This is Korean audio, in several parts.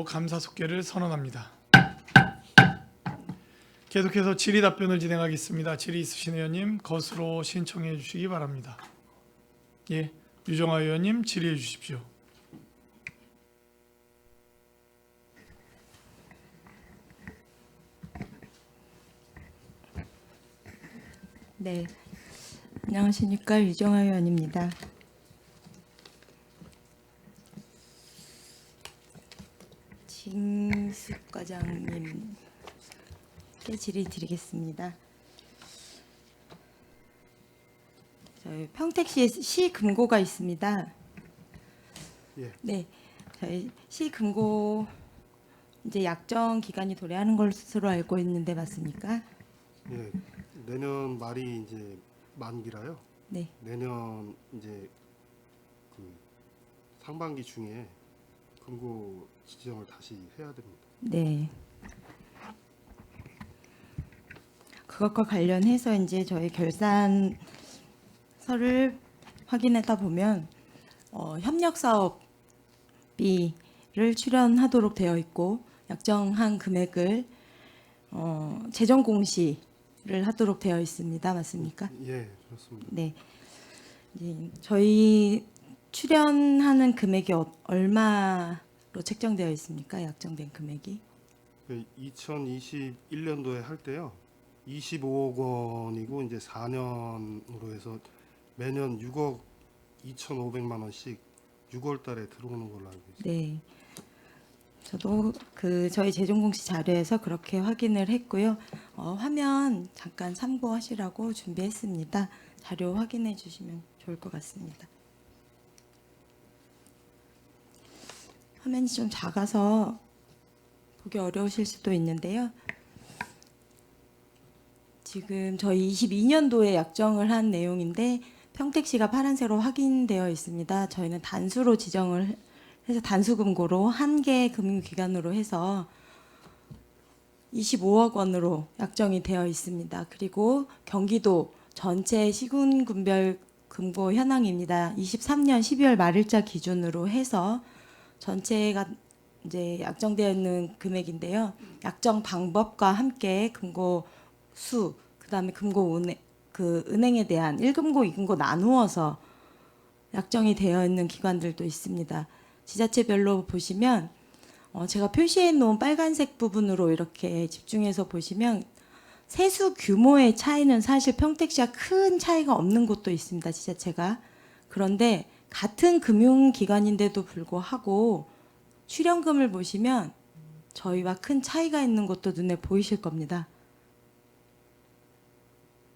감사 속계를 선언합니다. 계속해서 질의 답변을 진행하겠습니다. 질의 있으신 의원님 거수로 신청해 주시기 바랍니다. 예, 유정아 의원님 질의해 주십시오. 네, 안녕하십니까, 유정아 의원입니다. 진숙 과장님께 질의 드리겠습니다. 저희 평택시에 시금고가 있습니다. 예. 네, 저희 시금고 이제 약정 기간이 도래하는 것으로 알고 있는데 맞습니까? 예, 내년 말이 이제 만기라요. 네, 내년 이제 그 상반기 중에 금고 지정을 다시 해야 됩니다. 네. 그것과 관련해서 이제 저희 결산서를 확인하다 보면 협력 사업비를 출연하도록 되어 있고 약정한 금액을 재정 공시를 하도록 되어 있습니다. 맞습니까? 예, 그렇습니다. 네. 이제 저희 출연하는 금액이 얼마로 책정되어 있습니까? 약정된 금액이? 2021년도에 할 때요. 25억 원이고 이제 4년으로 해서 매년 6억 2,500만 원씩 6월 달에 들어오는 걸로 알고 있습니다. 네. 저도 저희 재정공시 자료에서 그렇게 확인을 했고요. 화면 잠깐 참고하시라고 준비했습니다. 자료 확인해 주시면 좋을 것 같습니다. 화면이 좀 작아서 보기 어려우실 수도 있는데요. 지금 저희 22년도에 약정을 한 내용인데 평택시가 파란색으로 확인되어 있습니다. 저희는 단수로 지정을 해서 단수금고로 한 개 금융기관으로 해서 25억 원으로 약정이 되어 있습니다. 그리고 경기도 전체 시군군별 금고 현황입니다. 23년 12월 말일자 기준으로 해서 전체가 이제 약정되어 있는 금액인데요. 약정 방법과 함께 금고 수, 그다음에 금고 은행에 대한 1금고, 2금고 나누어서 약정이 되어 있는 기관들도 있습니다. 지자체별로 보시면 제가 표시해 놓은 빨간색 부분으로 이렇게 집중해서 보시면 세수 규모의 차이는 사실 평택시와 큰 차이가 없는 곳도 있습니다. 지자체가. 그런데 같은 금융기관인데도 불구하고 출연금을 보시면 저희와 큰 차이가 있는 것도 눈에 보이실 겁니다.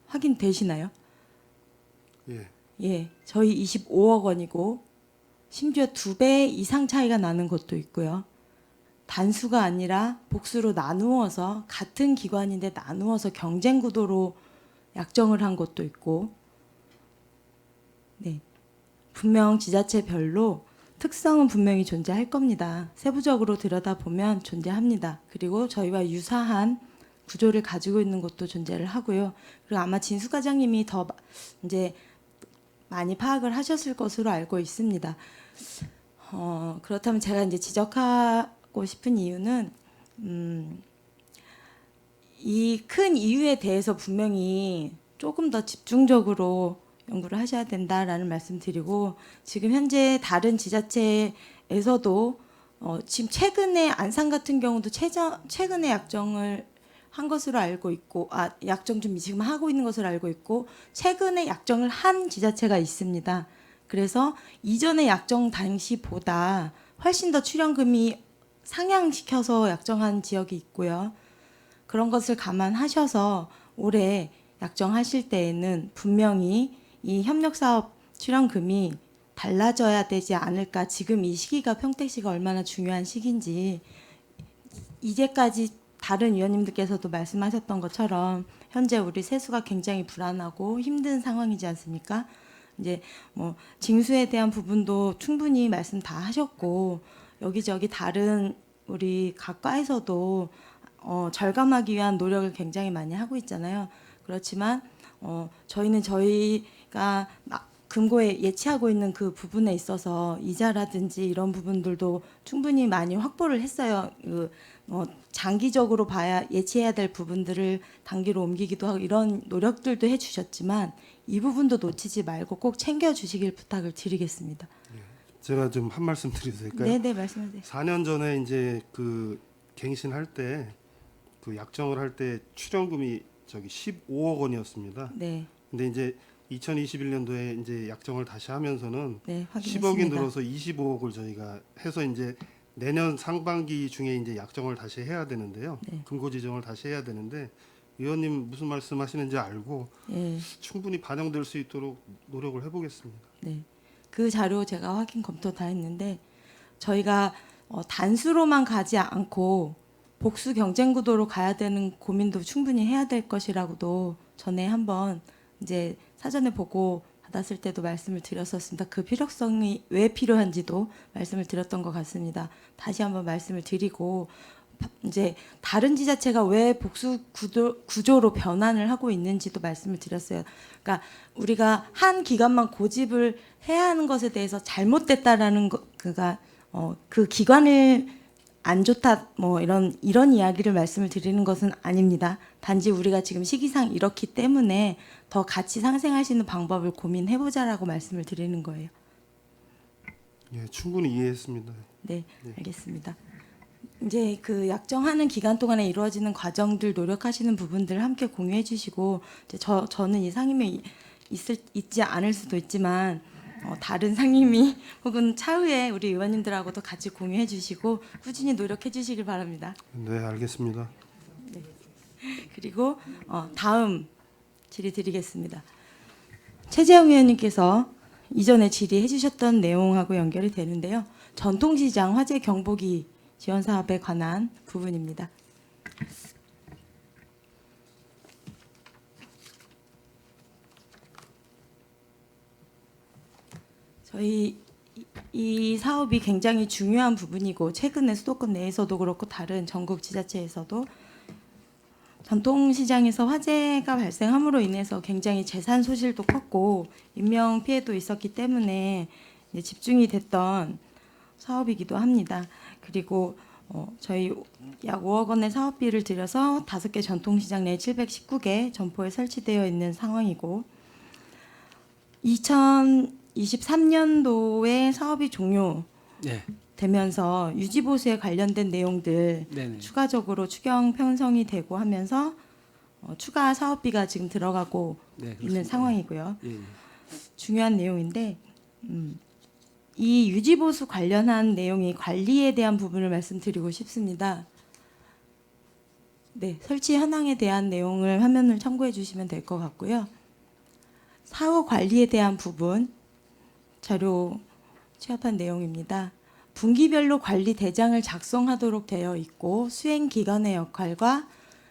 확인되시나요? 예. 예, 저희 25억 원이고 심지어 2배 이상 차이가 나는 것도 있고요. 단수가 아니라 복수로 나누어서 같은 기관인데 나누어서 경쟁 구도로 약정을 한 것도 있고, 네, 분명 지자체별로 특성은 분명히 존재할 겁니다. 세부적으로 들여다보면 존재합니다. 그리고 저희와 유사한 구조를 가지고 있는 것도 존재를 하고요. 그리고 아마 진수 과장님이 더 이제 많이 파악을 하셨을 것으로 알고 있습니다. 그렇다면 제가 이제 지적하고 싶은 이유는 이 큰 이유에 대해서 분명히 조금 더 집중적으로 연구를 하셔야 된다라는 말씀드리고, 지금 현재 다른 지자체에서도 지금 최근에 안산 같은 경우도 최근에 약정을 한 것으로 알고 있고, 약정 좀 지금 하고 있는 것으로 알고 있고, 최근에 약정을 한 지자체가 있습니다. 그래서 이전의 약정 당시보다 훨씬 더 출연금이 상향시켜서 약정한 지역이 있고요. 그런 것을 감안하셔서 올해 약정하실 때에는 분명히 이 협력사업 출연금이 달라져야 되지 않을까. 지금 이 시기가 평택시가 얼마나 중요한 시기인지, 이제까지 다른 위원님들께서도 말씀하셨던 것처럼 현재 우리 세수가 굉장히 불안하고 힘든 상황이지 않습니까? 이제 뭐 징수에 대한 부분도 충분히 말씀 다 하셨고, 여기저기 다른 우리 각과에서도 절감하기 위한 노력을 굉장히 많이 하고 있잖아요. 그렇지만 저희는 저희가 금고에 예치하고 있는 그 부분에 있어서 이자라든지 이런 부분들도 충분히 많이 확보를 했어요. 장기적으로 봐야 예치해야 될 부분들을 단기로 옮기기도 하고 이런 노력들도 해주셨지만 이 부분도 놓치지 말고 꼭 챙겨주시길 부탁을 드리겠습니다. 제가 좀 한 말씀 드려도 될까요? 네네 말씀하세요. 4년 전에 이제 그 갱신할 때 그 약정을 할 때 출연금이 저기 15억 원이었습니다. 네, 근데 이제 2021년도에 이제 약정을 다시 하면서는 네 10억이 확인했습니다. 늘어서 25억을 저희가 해서 이제 내년 상반기 중에 이제 약정을 다시 해야 되는데요. 네. 금고 지정을 다시 해야 되는데 의원님 무슨 말씀하시는지 알고 예, 충분히 반영될 수 있도록 노력을 해보겠습니다. 네. 그 자료 제가 확인 검토 다 했는데 저희가 단수로만 가지 않고 복수 경쟁 구도로 가야 되는 고민도 충분히 해야 될 것이라고도 전에 한번 이제 사전에 보고 받았을 때도 말씀을 드렸었습니다. 그 필요성이 왜 필요한지도 말씀을 드렸던 것 같습니다. 다시 한번 말씀을 드리고 이제 다른 지자체가 왜 복수 구조로 변환을 하고 있는지도 말씀을 드렸어요. 그러니까 우리가 한 기관만 고집을 해야 하는 것에 대해서 잘못됐다라는 거, 그 기관을 안 좋다 뭐 이런 이야기를 말씀을 드리는 것은 아닙니다. 단지 우리가 지금 시기상 이렇기 때문에 더 같이 상생할 수 있는 방법을 고민해보자라고 말씀을 드리는 거예요. 예, 충분히 이해했습니다. 네, 알겠습니다. 이제 그 약정하는 기간 동안에 이루어지는 과정들 노력하시는 부분들 함께 공유해 주시고 이제 저는 이 상임에 있지 않을 수도 있지만 다른 상임위 혹은 차후에 우리 의원님들하고도 같이 공유해 주시고 꾸준히 노력해 주시길 바랍니다. 네, 알겠습니다. 그리고 다음 질의 드리겠습니다. 최재형 의원님께서 이전에 질의해 주셨던 내용하고 연결이 되는데요. 전통시장 화재 경보기 지원 사업에 관한 부분입니다. 저희 이 사업이 굉장히 중요한 부분이고 최근에 수도권 내에서도 그렇고 다른 전국 지자체에서도 전통시장에서 화재가 발생함으로 인해서 굉장히 재산 소실도 컸고 인명 피해도 있었기 때문에 이제 집중이 됐던 사업이기도 합니다. 그리고 저희 약 5억 원의 사업비를 들여서 5개 전통시장 내 719개 점포에 설치되어 있는 상황이고 2023년도에 사업이 종료되면서 유지보수에 관련된 내용들 네네. 추가적으로 추경 편성이 되고 하면서 추가 사업비가 지금 들어가고 네, 있는 그렇습니다. 상황이고요. 예, 예. 중요한 내용인데 이 유지보수 관련한 내용이 관리에 대한 부분을 말씀드리고 싶습니다. 네, 설치 현황에 대한 내용을 화면을 참고해 주시면 될 것 같고요. 사후 관리에 대한 부분 자료 취합한 내용입니다. 분기별로 관리 대장을 작성하도록 되어 있고 수행 기관의 역할과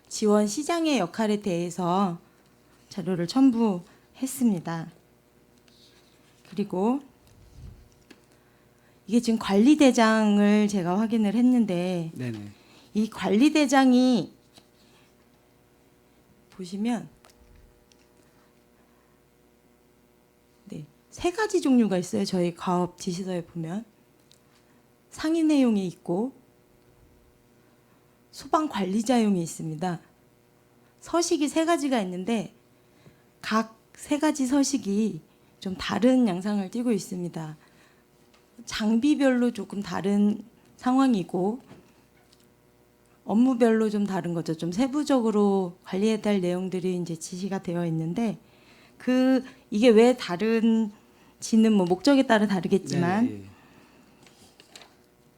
지원 시장의 역할에 대해서 자료를 첨부했습니다. 그리고 이게 지금 관리 대장을 제가 확인을 했는데 네네. 이 관리 대장이 보시면 네, 3가지 종류가 있어요. 저희 가업 지시서에 보면 상위 내용이 있고 소방 관리자용이 있습니다. 서식이 3가지가 있는데 각 3가지 서식이 좀 다른 양상을 띠고 있습니다. 장비별로 조금 다른 상황이고 업무별로 좀 다른 거죠. 좀 세부적으로 관리해야 될 내용들이 이제 지시가 되어 있는데 이게 왜 다른지는 뭐 목적에 따라 다르겠지만 네네, 예.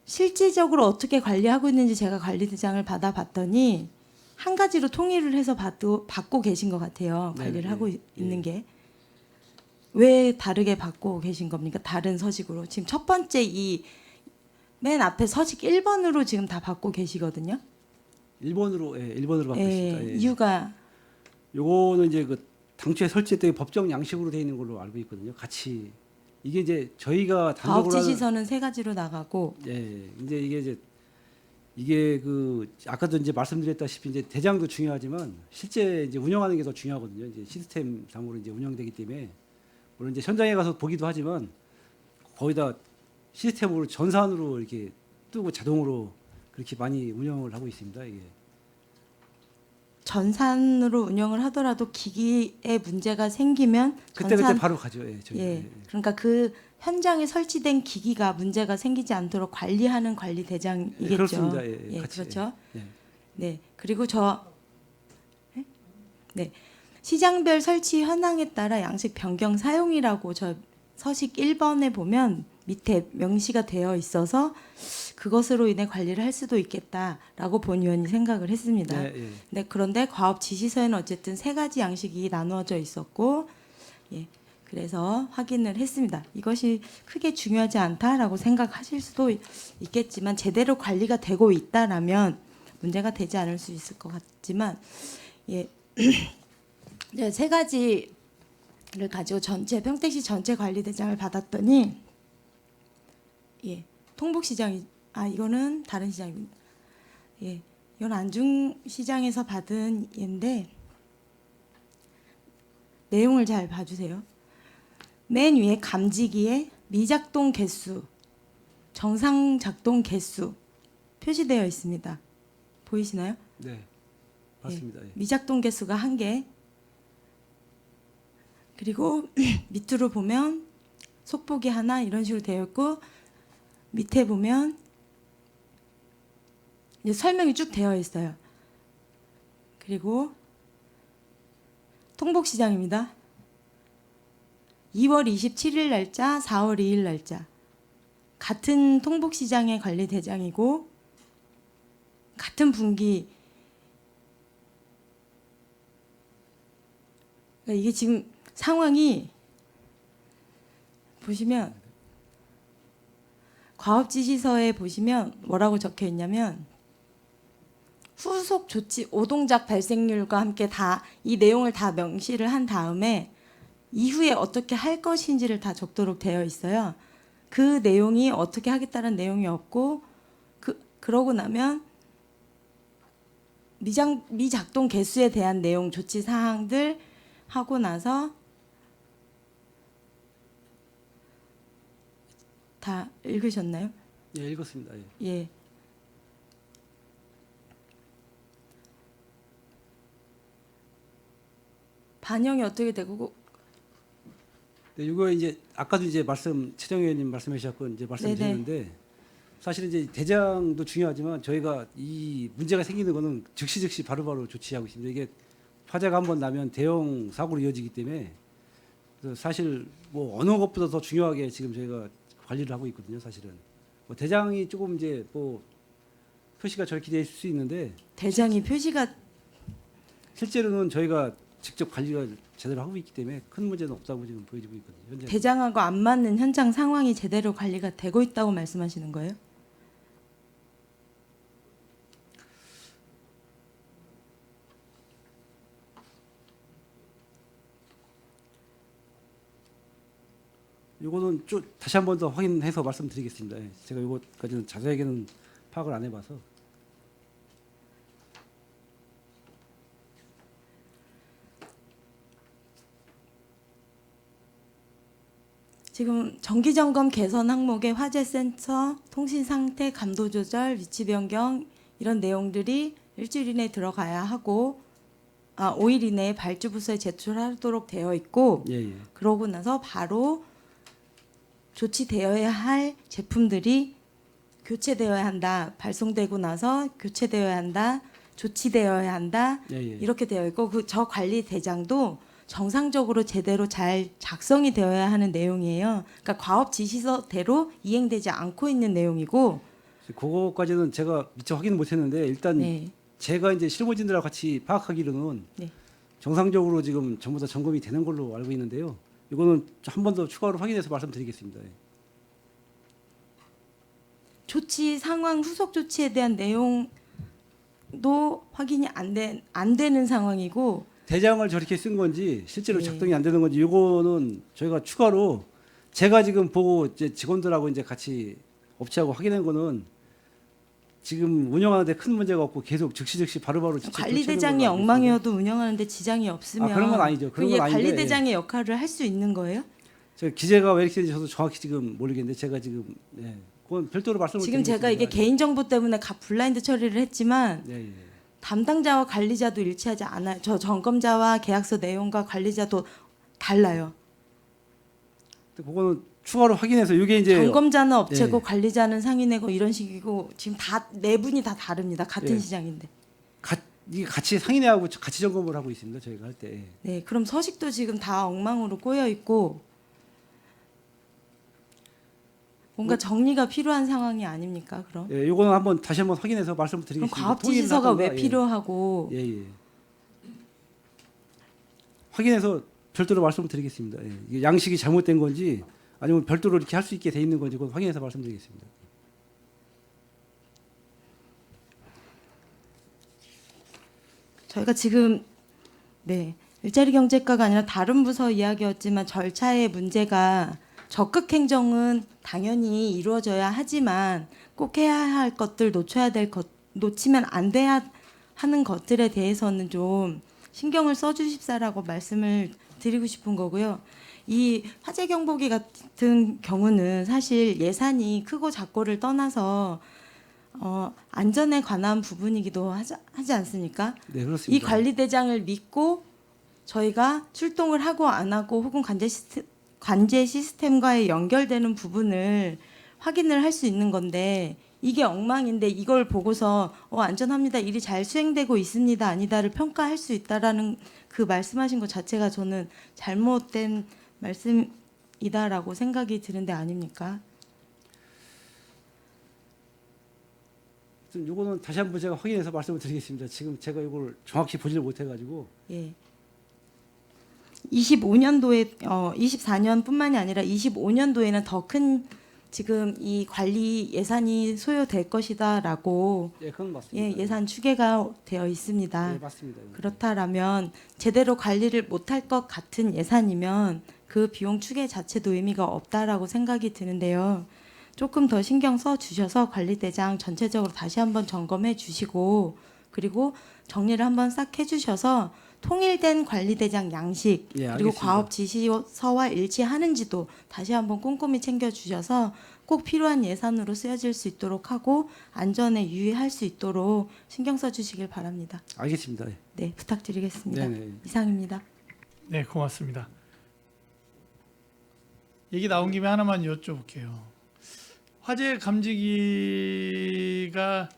실질적으로 어떻게 관리하고 있는지 제가 관리대장을 받아봤더니 한 가지로 통일을 해서 받고 계신 것 같아요. 관리를 네, 하고 예. 있는 게. 왜 다르게 받고 계신 겁니까? 다른 서식으로. 지금 첫 번째 이 맨 앞에 서식 1번으로 지금 다 받고 계시거든요. 1번으로 받고 있습니다. 예. 이유가 요거는 이제 그 당초에 설치했던 게 법정 양식으로 되어 있는 걸로 알고 있거든요. 같이 이게 이제 저희가 가업 단독으로 지시서는 3가지로 나가고 이제 이게 그 아까도 이제 말씀드렸다시피 이제 대장도 중요하지만 실제 이제 운영하는 게 더 중요하거든요. 이제 시스템 상으로 이제 운영되기 때문에 물론 이제 현장에 가서 보기도 하지만 거의 다 시스템으로 전산으로 이렇게 뜨고 자동으로 그렇게 많이 운영을 하고 있습니다. 이게. 전산으로 운영을 하더라도 기기에 문제가 생기면 그때 전산 바로 가죠. 예, 저희. 예. 그러니까 그 현장에 설치된 기기가 문제가 생기지 않도록 관리하는 관리 대장이겠죠. 예, 그렇습니다. 예, 예, 예, 같이, 그렇죠. 예. 네. 그리고 네. 시장별 설치 현황에 따라 양식 변경 사용이라고 저 서식 1번에 보면 밑에 명시가 되어 있어서 그것으로 인해 관리를 할 수도 있겠다라고 본 의원이 생각을 했습니다. 네, 예. 네, 그런데 과업 지시서에는 어쨌든 세 가지 양식이 나누어져 있었고, 예, 그래서 확인을 했습니다. 이것이 크게 중요하지 않다라고 생각하실 수도 있겠지만 제대로 관리가 되고 있다라면 문제가 되지 않을 수 있을 것 같지만, 예, 네, 세 가지를 가지고 전체 평택시 전체 관리대장을 받았더니, 예, 통북시장이 이거는 다른 시장입니다. 예, 이건 안중시장에서 받은 예인데 내용을 잘 봐주세요. 맨 위에 감지기에 미작동 개수, 정상 작동 개수 표시되어 있습니다. 보이시나요? 네. 맞습니다. 예. 미작동 개수가 1개. 그리고 밑으로 보면 속보기 하나 이런 식으로 되어 있고 밑에 보면 이제 설명이 쭉 되어 있어요. 그리고 통복시장입니다. 2월 27일 날짜, 4월 2일 날짜. 같은 통복시장의 관리대장이고 같은 분기. 그러니까 이게 지금 상황이 보시면 과업지시서에 보시면 뭐라고 적혀 있냐면 후속 조치 오동작 발생률과 함께 다 이 내용을 다 명시를 한 다음에 이후에 어떻게 할 것인지를 다 적도록 되어 있어요. 그 내용이 어떻게 하겠다는 내용이 없고 그러고 나면 미작동 개수에 대한 내용 조치 사항들 하고 나서 다 읽으셨나요? 예, 읽었습니다. 예. 예. 반영이 어떻게 되고 네, 이거 이제 아까도 이제 최정 의원님 말씀하셨고 이제 말씀드렸는데 사실은 이제 대장도 중요하지만 저희가 이 문제가 생기는 거는 즉시 바로바로 조치하고 있습니다. 이게 화재가 한번 나면 대형 사고로 이어지기 때문에 그래서 사실 뭐 어느 것보다 더 중요하게 지금 저희가 관리를 하고 있거든요. 사실은 뭐 대장이 조금 이제 뭐 표시가 저렇게 될 수 있는데 대장이 표시가 실제로는 저희가 직접 관리를 제대로 하고 있기 때문에 큰 문제는 없다고 지금 보여지고 있거든요. 현재. 대장하고 안 맞는 현장 상황이 제대로 관리가 되고 있다고 말씀하시는 거예요? 이거는 좀 다시 한 번 더 확인해서 말씀드리겠습니다. 예, 제가 이것까지는 자세하게는 파악을 안 해봐서. 지금 정기점검 개선 항목의 화재 센서, 통신 상태, 감도 조절, 위치 변경 이런 내용들이 일주일 이내에 들어가야 하고 5일 이내에 발주부서에 제출하도록 되어 있고 예, 예. 그러고 나서 바로 조치되어야 할 제품들이 교체되어야 한다. 발송되고 나서 교체되어야 한다. 조치되어야 한다. 예, 예. 이렇게 되어 있고 저 관리 대장도 정상적으로 제대로 잘 작성이 되어야 하는 내용이에요. 그러니까 과업 지시서대로 이행되지 않고 있는 내용이고 그거까지는 제가 미처 확인 못했는데 일단 네. 제가 이제 실무진들하고 같이 파악하기로는 네. 정상적으로 지금 전부 다 점검이 되는 걸로 알고 있는데요. 이거는 한 번 더 추가로 확인해서 말씀드리겠습니다. 예. 조치 상황 후속 조치에 대한 내용도 확인이 안 되는 상황이고 대장을 저렇게 쓴 건지 실제로 네. 작동이 안 되는 건지 이거는 저희가 추가로 제가 지금 보고 이제 직원들하고 이제 같이 업체하고 확인한 거는 지금 운영하는데 큰 문제가 없고 계속 즉시 바로바로 관리 대장이 엉망이어도 운영하는데 지장이 없으면 그런 건 아니죠. 그런 그게 건 아닌데, 관리 대장의 역할을 할 수 있는 거예요? 저 기재가 왜 이렇게 되는지 저도 정확히 지금 모르겠는데 제가 지금 그건 별도로 말씀을 지금 제가 이게 드리겠습니다. 개인정보 때문에 블라인드 처리를 했지만 예, 예. 담당자와 관리자도 일치하지 않아요. 저 점검자와 계약서 내용과 관리자도 달라요. 근데 그거는 추가로 확인해서 이게 이제 점검자는 업체고 예. 관리자는 상인회고 이런 식이고 지금 다 네 분이 다 다릅니다. 같은 예. 시장인데. 이게 같이 상인회하고 같이 점검을 하고 있습니다. 저희가 할 때. 네, 그럼 서식도 지금 다 엉망으로 꼬여 있고 뭔가 정리가 필요한 상황이 아닙니까? 그럼? 예, 요거는 한번 다시 한번 확인해서 말씀을 그럼 드리겠습니다. 과업지시서가 왜 통일을 필요하고 하던가, 예, 예. 확인해서 별도로 말씀을 드리겠습니다. 예. 이게 양식이 잘못된 건지 아니면 별도로 이렇게 할 수 있게 돼 있는 건지 그건 확인해서 말씀드리겠습니다. 저희가 지금 네 일자리 경제과가 아니라 다른 부서 이야기였지만 절차의 문제가 적극 행정은 당연히 이루어져야 하지만 꼭 해야 할 것들 놓치면 안 돼야 하는 것들에 대해서는 좀 신경을 써주십사라고 말씀을 드리고 싶은 거고요. 이 화재 경보기 같은 경우는 사실 예산이 크고 작고를 떠나서 안전에 관한 부분이기도 하지 않습니까? 네, 그렇습니다. 이 관리대장을 믿고 저희가 출동을 하고 안 하고 혹은 관제 시스템과의 연결되는 부분을 확인을 할 수 있는 건데 이게 엉망인데 이걸 보고서 안전합니다. 일이 잘 수행되고 있습니다. 아니다를 평가할 수 있다라는 그 말씀하신 것 자체가 저는 잘못된 말씀이다라고 생각이 드는데 아닙니까? 요거는 다시 한번 제가 확인해서 말씀을 드리겠습니다. 지금 제가 이걸 정확히 보지를 못해가지고 예. 25년도에 24년뿐만이 아니라 25년도에는 더 큰 지금 이 관리 예산이 소요될 것이다라고 예, 그건 맞습니다. 예산 추계가 되어 있습니다. 예, 맞습니다. 그렇다라면 제대로 관리를 못할 것 같은 예산이면 그 비용 추계 자체도 의미가 없다라고 생각이 드는데요. 조금 더 신경 써 주셔서 관리대장 전체적으로 다시 한번 점검해 주시고 그리고 정리를 한번 싹 해주셔서 통일된 관리대장 양식 예, 그리고 알겠습니다. 과업 지시서와 일치하는지도 다시 한번 꼼꼼히 챙겨주셔서 꼭 필요한 예산으로 쓰여질 수 있도록 하고 안전에 유의할 수 있도록 신경 써주시길 바랍니다. 알겠습니다. 예. 네, 부탁드리겠습니다. 네네. 이상입니다. 네, 고맙습니다. 얘기 나온 김에 하나만 여쭤볼게요. 화재 감지기가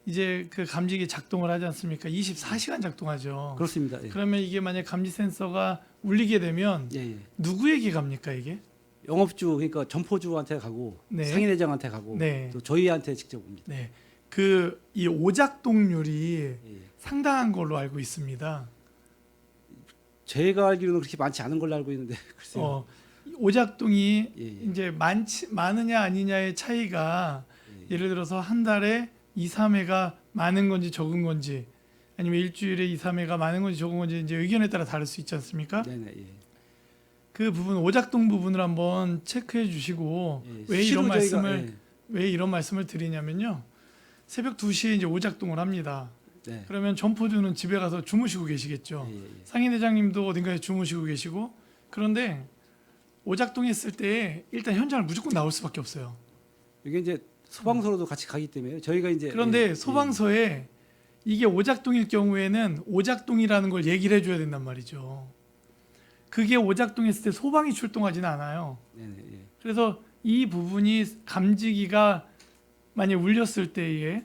이제 그 감지기 작동을 하지 않습니까? 24시간 작동하죠. 그렇습니다. 예. 그러면 이게 만약 감지 센서가 울리게 되면 예, 예. 누구에게 갑니까 이게? 영업주 그러니까 점포주한테 가고 네. 상인회장한테 가고 네. 또 저희한테 직접 옵니다. 네, 그 이 오작동률이 예. 상당한 걸로 알고 있습니다. 제가 알기로는 그렇게 많지 않은 걸로 알고 있는데 글쎄요. 오작동이 예, 예. 이제 많으냐 아니냐의 차이가 예를 들어서 한 달에 2, 3회가 많은 건지 적은 건지 아니면 일주일에 2, 3회가 많은 건지 적은 건지 이제 의견에 따라 다를 수 있지 않습니까? 네네. 예. 그 부분 오작동 부분을 한번 체크해 주시고 예. 왜 이런 수시로 저희가, 말씀을 예. 왜 이런 말씀을 드리냐면요. 새벽 2시에 이제 오작동을 합니다. 네. 그러면 점포주는 집에 가서 주무시고 계시겠죠. 예, 예, 예. 상인회장님도 어딘가에 주무시고 계시고 그런데 오작동했을 때 일단 현장을 무조건 나올 수밖에 없어요. 이게 이제 소방서로도 같이 가기 때문에 저희가 이제 그런데 예, 소방서에 이게 오작동일 경우에는 오작동이라는 걸 얘기를 해줘야 된단 말이죠. 그게 오작동했을 때 소방이 출동하지는 않아요. 네네. 예. 그래서 이 부분이 감지기가 만약 울렸을 때에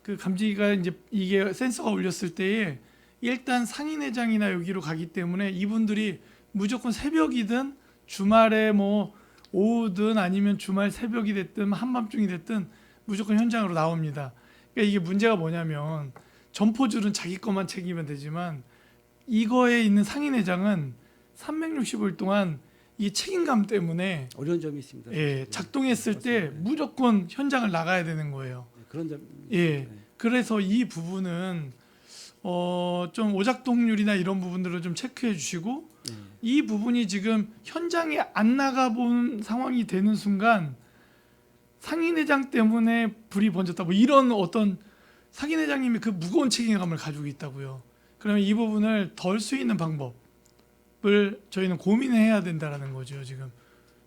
그 감지기가 이제 이게 센서가 울렸을 때에 일단 상인회장이나 여기로 가기 때문에 이분들이 무조건 새벽이든 주말에 뭐 오후든 아니면 주말 새벽이 됐든 한밤중이 됐든 무조건 현장으로 나옵니다. 그러니까 이게 문제가 뭐냐면 점포줄은 자기 것만 챙기면 되지만 이거에 있는 상인회장은 365일 동안 이 책임감 때문에 어려운 점이 있습니다. 예, 작동했을 때 맞습니다. 무조건 현장을 나가야 되는 거예요. 네, 그런 점. 예, 그래서 이 부분은 좀 오작동률이나 이런 부분들을 좀 체크해 주시고 네. 이 부분이 지금 현장에 안 나가본 상황이 되는 순간 상인회장 때문에 불이 번졌다 뭐 이런 어떤 상인회장님이 그 무거운 책임감을 가지고 있다고요. 그러면 이 부분을 덜 수 있는 방법을 저희는 고민해야 된다라는 거죠. 지금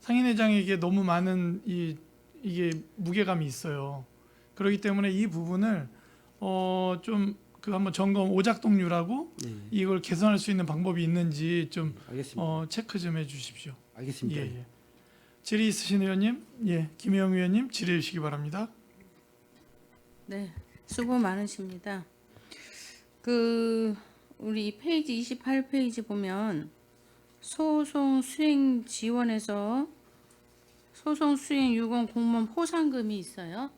상인회장에게 너무 많은 이게 무게감이 있어요. 그렇기 때문에 이 부분을 좀 그 한번 점검 오작동률하고 예, 이걸 개선할 수 있는 방법이 있는지 좀 알겠습니다. 체크 좀 해주십시오. 알겠습니다. 예, 예. 질의 있으신 의원님, 예, 김혜영 의원님 질의해 주시기 바랍니다. 네, 수고 많으십니다. 우리 페이지 28페이지 보면 소송 수행 지원에서 소송 수행 유공 공무원 포상금이 있어요.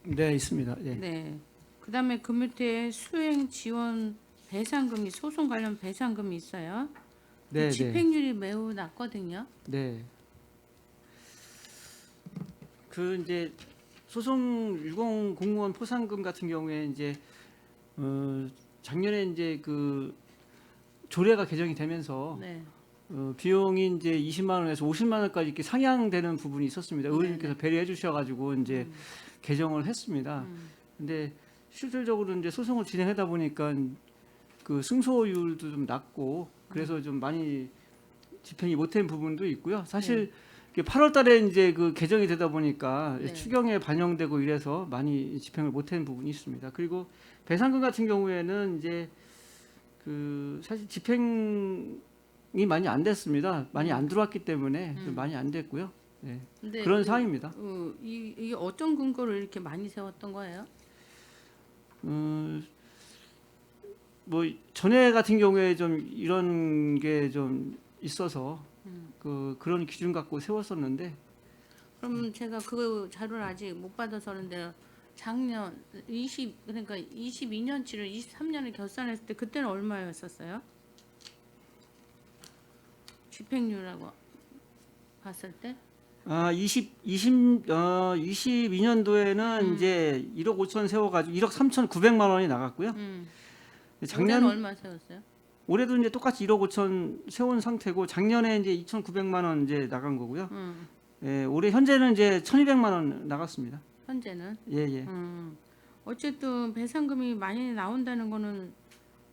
네, 있습니다. 예. 네. 그다음에 그 밑에 수행 지원 배상금이 소송 관련 배상금이 있어요. 네, 네. 집행률이 매우 낮거든요. 네. 그 이제 소송 유공 공무원 포상금 같은 경우에 이제 작년에 이제 그 조례가 개정이 되면서 네. 비용이 이제 20만 원에서 50만 원까지 이렇게 상향되는 부분이 있었습니다. 의원님께서 배려해 주셔가지고 이제 개정을 했습니다. 근데 실질적으로 이제 소송을 진행하다 보니까 그 승소율도 좀 낮고 그래서 좀 많이 집행이 못된 부분도 있고요. 사실 8월달에 이제 그 개정이 되다 보니까 네. 추경에 반영되고 이래서 많이 집행을 못한 부분이 있습니다. 그리고 배상금 같은 경우에는 이제 그 사실 집행이 많이 안 됐습니다. 많이 안 들어왔기 때문에 좀 많이 안 됐고요. 네. 근데 그런 상황입니다. 이게 어떤 근거를 이렇게 많이 세웠던 거예요? 뭐 전에 같은 경우에 좀 이런 게 좀 있어서 그런 기준 갖고 세웠었는데 그럼 제가 그 자료를 아직 못 받아서 그런데 작년 그러니까 22년치를 23년에 결산했을 때 그때는 얼마였었어요? 집행률하고 봤을 때? 22년도에는 이제 1억 5천 세워가지고 1억 3천 9백만 원이 나갔고요. 작년 얼마 세웠어요? 올해도 이제 똑같이 1억 5천 세운 상태고 작년에 이제 2,900만 원 이제 나간 거고요. 예, 올해 현재는 이제 1,200만 원 나갔습니다. 현재는? 예, 예. 어쨌든 배상금이 많이 나온다는 거는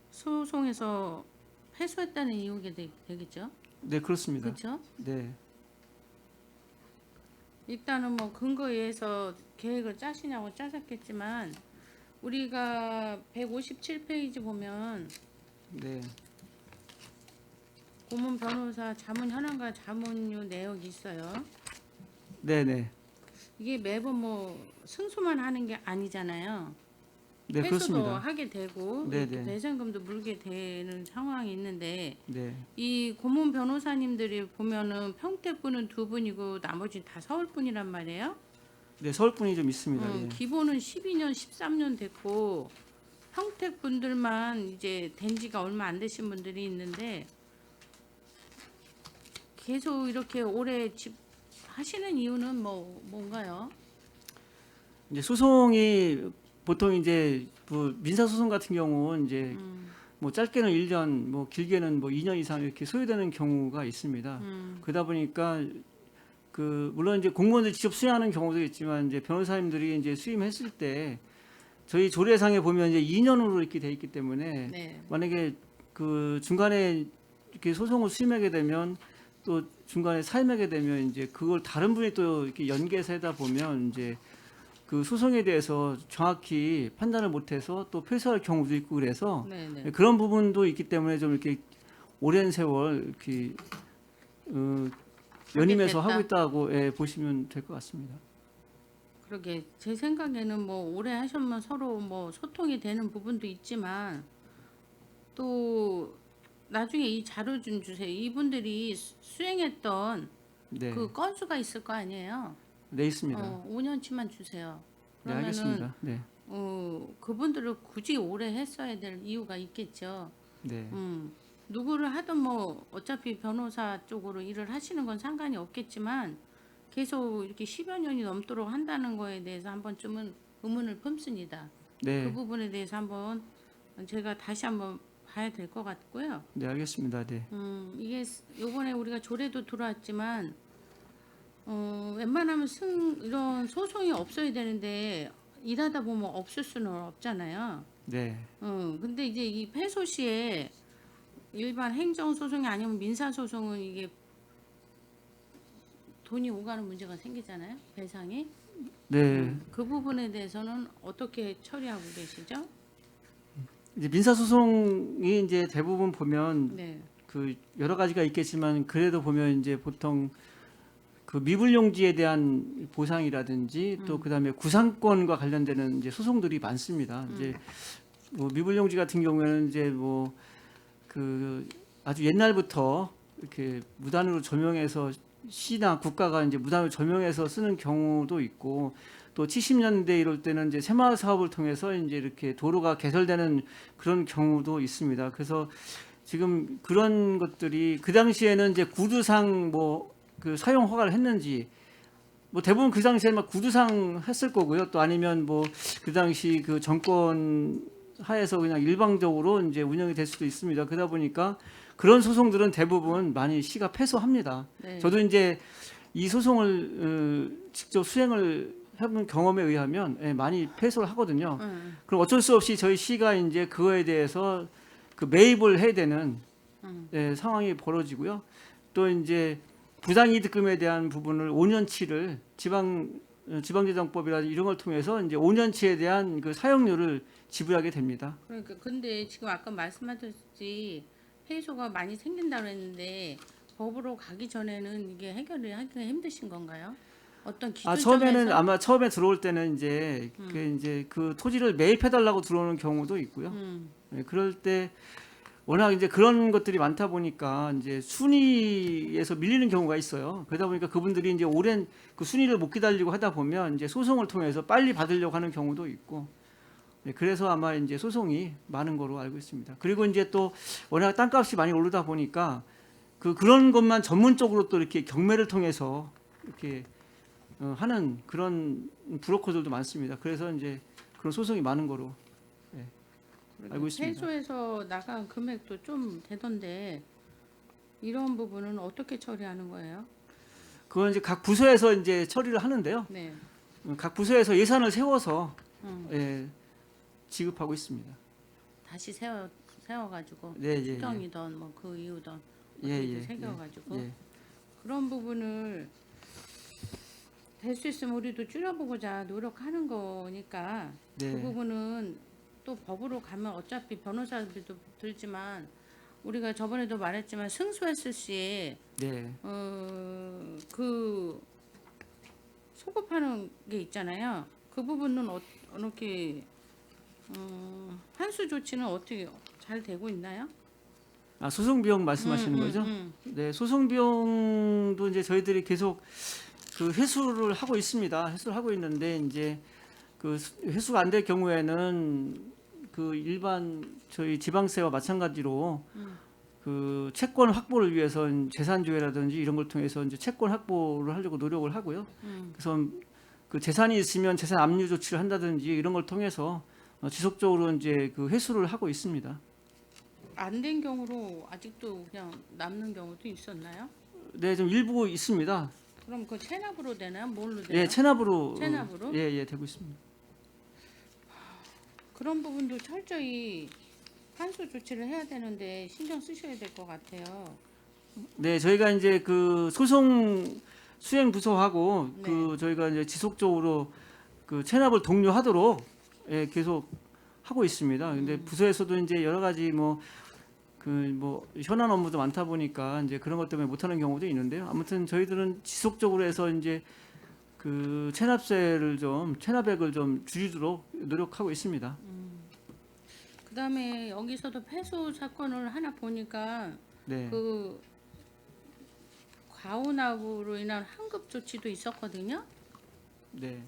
소송에서 패소했다는 이유가 되겠죠? 네, 그렇습니다. 그렇죠? 네. 일단은 뭐 근거에 의해서 계획을 짜시냐고 짜셨겠지만 우리가 157페이지 보면 네. 고문 변호사 자문 현황과 자문료 내역이 있어요. 네, 네. 이게 매번 뭐 승소만 하는 게 아니잖아요. 네, 회수도 그렇습니다. 하게 되고 네, 이렇게 네. 배상금도 물게 되는 상황이 있는데 네. 이 고문 변호사님들이 보면은 평택분은 2분이고 나머지 다 서울분이란 말이에요. 네, 서울 분이 좀 있습니다. 예. 기본은 12년, 13년 됐고 평택 분들만 이제 된 지가 얼마 안 되신 분들이 있는데 계속 이렇게 오래 집 하시는 이유는 뭔가요? 이제 소송이 보통 이제 뭐 민사 소송 같은 경우는 이제 뭐 짧게는 1년, 뭐 길게는 뭐 2년 이상 이렇게 소요되는 경우가 있습니다. 그러다 보니까 그 물론 이제 공무원들 직접 수행하는 경우도 있지만 이제 변호사님들이 이제 수임했을 때 저희 조례상에 보면 이제 2년으로 이렇게 돼 있기 때문에 네. 만약에 그 중간에 이렇게 소송을 수임하게 되면 또 중간에 사임하게 되면 이제 그걸 다른 분이 또 이렇게 연계해서 하다 보면 이제 그 소송에 대해서 정확히 판단을 못해서 또 패소할 경우도 있고 그래서 네네. 그런 부분도 있기 때문에 좀 이렇게 오랜 세월 이렇게 연임해서 됐다. 하고 있다고 보시면 될 것 같습니다. 그러게 제 생각에는 뭐 오래 하시면 서로 뭐 소통이 되는 부분도 있지만 또 나중에 이 자료 좀 주세요. 이분들이 수행했던 네, 그 건수가 있을 거 아니에요. 네 있습니다. 5년치만 주세요. 네, 그러면은 알겠습니다. 네, 그분들을 굳이 오래 했어야 될 이유가 있겠죠. 네, 누구를 하든 뭐 어차피 변호사 쪽으로 일을 하시는 건 상관이 없겠지만 계속 이렇게 10여 년이 넘도록 한다는 거에 대해서 한 번쯤은 의문을 품습니다. 그 네, 부분에 대해서 한번 제가 다시 한번 봐야 될 것 같고요. 네, 알겠습니다. 네, 이게 요번에 우리가 조례도 들어왔지만 웬만하면 이런 소송이 없어야 되는데 일하다 보면 없을 수는 없잖아요. 네, 근데 이제 이 패소 시에 일반 행정 소송이 아니면 민사 소송은 이게 돈이 오가는 문제가 생기잖아요. 배상이. 네. 그 부분에 대해서는 어떻게 처리하고 계시죠? 이제 민사 소송이 이제 대부분 보면 네. 그 여러 가지가 있겠지만 그래도 보면 이제 보통 그 미불용지에 대한 보상이라든지 또 그다음에 구상권과 관련되는 이제 소송들이 많습니다. 이제 뭐 미불용지 같은 경우에는 이제 뭐 그 아주 옛날부터 이렇게 무단으로 조명해서 시나 국가가 이제 무단으로 조명해서 쓰는 경우도 있고 또 70년대 이럴 때는 이제 새마을 사업을 통해서 이제 이렇게 도로가 개설되는 그런 경우도 있습니다. 그래서 지금 그런 것들이 그 당시에는 이제 구두상 뭐 그 사용 허가를 했는지 뭐 대부분 그 당시에 막 구두상 했을 거고요. 또 아니면 뭐 그 당시 그 정권 하에서 그냥 일방적으로 이제 운영이 될 수도 있습니다. 그러다 보니까 그런 소송들은 대부분 많이 시가 패소합니다. 네. 저도 이제 이 소송을 직접 수행을 해본 경험에 의하면 많이 패소를 하거든요. 그럼 어쩔 수 없이 저희 시가 이제 그거에 대해서 그 매입을 해야 되는 상황이 벌어지고요. 또 이제 부당이득금에 대한 부분을 5년치를 지방재정법이라든지 이런 걸 통해서 이제 5년치에 대한 그 사용료를 지불하게 됩니다. 그러니까 근데 지금 아까 말씀하셨지 해소가 많이 생긴다고 했는데 법으로 가기 전에는 이게 해결이 하기가 힘드신 건가요? 어떤 기준점에서 처음에는 아마 처음에 들어올 때는 이제 그 토지를 매입해 달라고 들어오는 경우도 있고요. 네, 그럴 때 워낙 이제 그런 것들이 많다 보니까 이제 순위에서 밀리는 경우가 있어요. 그러다 보니까 그분들이 이제 오랜 그 순위를 못 기다리고 하다 보면 이제 소송을 통해서 빨리 받으려고 하는 경우도 있고. 네, 그래서 아마 이제 소송이 많은 거로 알고 있습니다. 그리고 이제 또 워낙 땅값이 많이 오르다 보니까 그런 것만 전문적으로 또 이렇게 경매를 통해서 이렇게 하는 그런 브로커들도 많습니다. 그래서 이제 그런 소송이 많은 거로 알고 있습니다. 해소에서 나간 금액도 좀 되던데 이런 부분은 어떻게 처리하는 거예요? 그건 이제 각 부서에서 이제 처리를 하는데요. 네. 각 부서에서 예산을 세워서 지급하고 있습니다. 다시 세워가지고 네, 예, 예. 수정이던 뭐 그 이유던 예, 어떻게 예, 새겨가지고 예. 그런 부분을 될 수 있으면 우리도 줄여보고자 노력하는 거니까 네. 그 부분은 또 법으로 가면 어차피 변호사비도 들지만 우리가 저번에도 말했지만 승소했을 시에 네. 그 소급하는 게 있잖아요. 그 부분은 어떻게 환수 조치는 어떻게 잘 되고 있나요? 소송 비용 말씀하시는 거죠? 네, 소송 비용도 이제 저희들이 계속 그 회수를 하고 있습니다. 회수를 하고 있는데 이제 그 회수가 안 될 경우에는 그 일반 저희 지방세와 마찬가지로 그 채권 확보를 위해서 재산조회라든지 이런 걸 통해서 이제 채권 확보를 하려고 노력을 하고요. 그래서 그 재산이 있으면 재산 압류 조치를 한다든지 이런 걸 통해서 지속적으로 이제 그 회수를 하고 있습니다. 안 된 경우로 아직도 그냥 남는 경우도 있었나요? 네, 좀 일부 있습니다. 그럼 그 체납으로 되나요? 뭘로 되나요? 예, 체납으로 체납으로? 예, 되고 있습니다. 그런 부분도 철저히 환수 조치를 해야 되는데 신경 쓰셔야 될 것 같아요. 네, 저희가 이제 그 소송 수행 부서하고 네. 그 저희가 이제 지속적으로 그 체납을 독려하도록 계속 하고 있습니다. 근데 부서에서도 이제 여러 가지 뭐 현안 업무도 많다 보니까 이제 그런 것 때문에 못 하는 경우도 있는데요. 아무튼 저희들은 지속적으로 해서 이제 그 체납액을 좀 줄이도록 노력하고 있습니다. 그다음에 여기서도 패소 사건을 하나 보니까 네. 그 과온압으로 인한 환급 조치도 있었거든요. 네.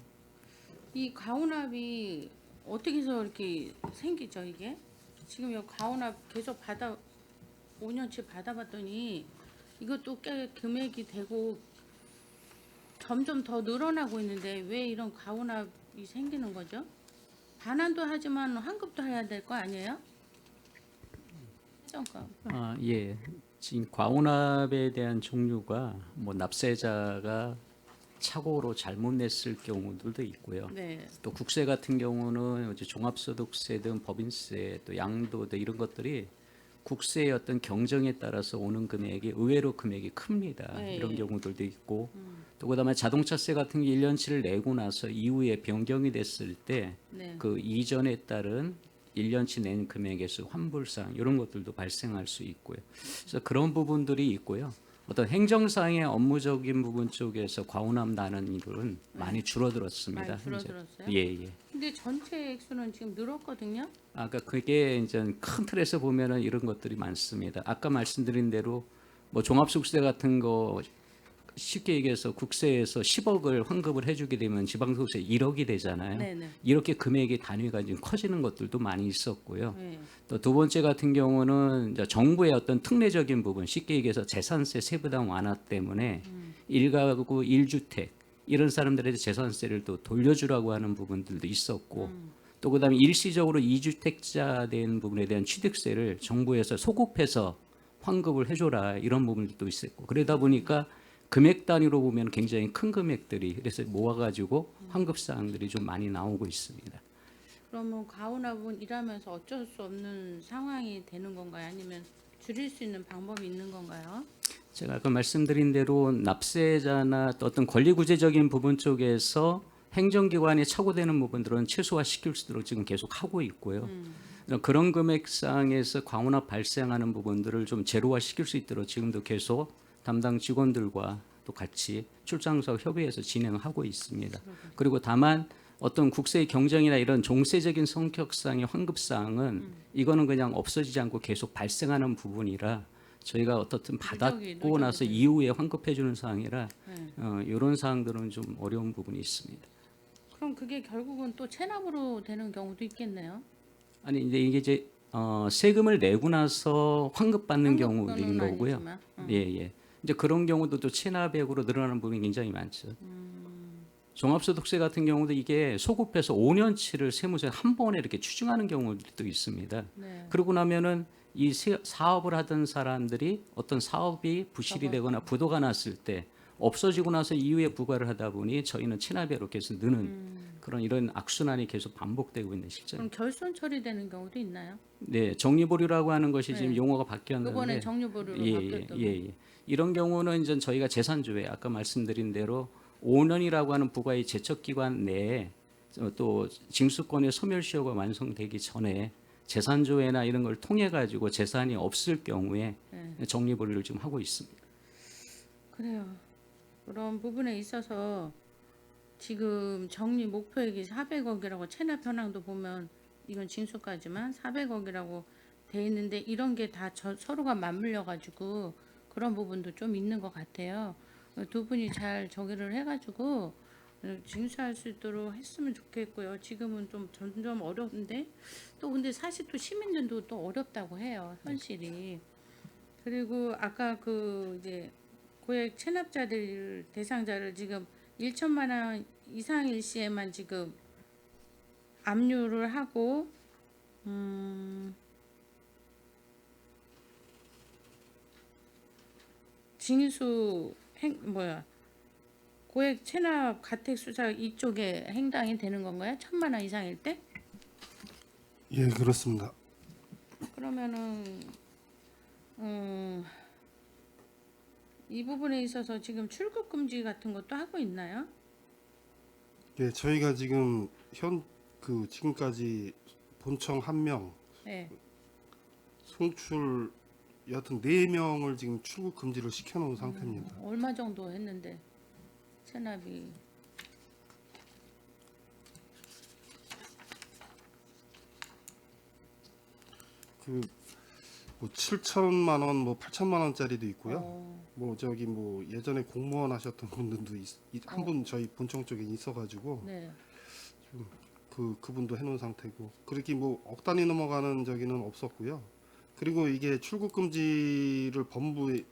이 과온압이 어떻게 해서 이렇게 생기죠, 이게? 지금 이 과온압 계속 5년치 받아봤더니 이것도 꽤 금액이 되고 점점 더 늘어나고 있는데 왜 이런 과온압이 생기는 거죠? 반환도 하지만 환급도 해야 될 거 아니에요? 정가. 예. 지금 과온압에 대한 종류가 뭐 납세자가 착오로 잘못 냈을 경우들도 있고요. 네. 또 국세 같은 경우는 이제 종합소득세든 법인세, 또 양도세 이런 것들이 국세의 어떤 경정에 따라서 오는 금액이 의외로 금액이 큽니다. 네. 이런 경우들도 있고 또 그다음에 자동차세 같은 게 1년치를 내고 나서 이후에 변경이 됐을 때 네. 그 이전에 따른 1년치 낸 금액에서 환불상 이런 것들도 발생할 수 있고요. 그래서 그런 부분들이 있고요. 어떤 행정상의 업무적인 부분 쪽에서 과오남 나는 일은 많이 줄어들었습니다. 많이 줄어들었어요? 예, 예. 근데 전체 액수는 지금 늘었거든요. 아까 그게 이제 큰 틀에서 보면은 이런 것들이 많습니다. 아까 말씀드린 대로 뭐 종합소득세 같은 거 쉽게 얘기해서 국세에서 10억을 환급을 해주게 되면 지방소득세 1억이 되잖아요. 네네. 이렇게 금액의 단위가 좀 커지는 것들도 많이 있었고요. 네. 또 두 번째 같은 경우는 이제 정부의 어떤 특례적인 부분, 쉽게 얘기해서 재산세 세부담 완화 때문에 일가구 1주택 이런 사람들에게 재산세를 또 돌려주라고 하는 부분들도 있었고 또 그다음에 일시적으로 2주택자 된 부분에 대한 취득세를 정부에서 소급해서 환급을 해줘라 이런 부분들도 있었고 그러다 보니까 금액 단위로 보면 굉장히 큰 금액들이 그래서 모아가지고 환급 사항들이 좀 많이 나오고 있습니다. 그러면 가오납은 일하면서 어쩔 수 없는 상황이 되는 건가요? 아니면 줄일 수 있는 방법이 있는 건가요? 제가 아까 말씀드린 대로 납세자나 또 어떤 권리구제적인 부분 쪽에서 행정기관이 착오되는 부분들은 최소화시킬 수 있도록 지금 계속 하고 있고요. 그런 금액상에서 과오납 발생하는 부분들을 좀 제로화시킬 수 있도록 지금도 계속 담당 직원들과 또 같이 출장소 협의해서 진행하고 있습니다. 그리고 다만 어떤 국세의 경정이나 이런 종세적인 성격상의 환급사항은 이거는 그냥 없어지지 않고 계속 발생하는 부분이라 저희가 어떻든 받았고 누적이 나서 되는. 이후에 환급해 주는 사항이라 네. 이런 사항들은 좀 어려운 부분이 있습니다. 그럼 그게 결국은 또 체납으로 되는 경우도 있겠네요. 아니 이제 이게 이제 세금을 내고 나서 환급받는 환급은 경우들인 거고요. 아니지만, 예, 예. 이제 그런 경우도 또 체납액으로 늘어나는 부분이 굉장히 많죠. 종합소득세 같은 경우도 이게 소급해서 5년치를 세무서에 한 번에 이렇게 추징하는 경우도 있습니다. 네. 그러고 나면은 이 사업을 하던 사람들이 어떤 사업이 부실이 되거나 부도가 났을 때 없어지고 나서 이후에 부과를 하다 보니 저희는 체납액으로 계속 느는 그런 이런 악순환이 계속 반복되고 있는 실정. 그럼 결손 처리되는 경우도 있나요? 네, 정리보류라고 하는 것이 지금 네. 용어가 바뀌었는데 이번에 정류보류로 예, 바뀌었던 예, 예. 이런 경우는 이제 저희가 재산조회 아까 말씀드린 대로 5년이라고 하는 부과의 제척기간 내에 또 징수권의 소멸시효가 완성되기 전에 재산조회나 이런 걸 통해 가지고 재산이 없을 경우에 네. 정리보류를 지금 하고 있습니다. 그래요. 그런 부분에 있어서 지금 정리 목표액이 400억이라고 체납 현황도 보면 이건 징수까지만 400억이라고 돼 있는데 이런 게 다 서로가 맞물려 가지고 그런 부분도 좀 있는 것 같아요. 두 분이 잘 정의를 해가지고 징수할 수 있도록 했으면 좋겠고요. 지금은 좀 점점 어려운데 또 근데 사실 또 시민들도 또 어렵다고 해요. 현실이. 그리고 아까 그 이제 고액 체납자들 대상자를 지금 1천만 원 이상일 시에만 지금 압류를 하고 징수 고액 체납 가택 수사 이쪽에 행당이 되는 건가요? 1,000만 원 이상일 때? 예, 그렇습니다. 그러면은 이 부분에 있어서 지금 출국 금지 같은 것도 하고 있나요? 예, 저희가 지금 지금까지 본청 1명, 네. 송출 여하튼 4명을 지금 출국 금지를 시켜놓은 상태입니다. 얼마 정도 했는데 체납이 뭐 7천만 원, 뭐 8천만 원짜리도 있고요. 어, 뭐 예전에 공무원 하셨던 분들도 한 분 저희 본청 쪽에 있어가지고 네. 그분도 해놓은 상태고 그렇게 뭐 억 단위 넘어가는 저기는 없었고요. 그리고 이게 출국 금지를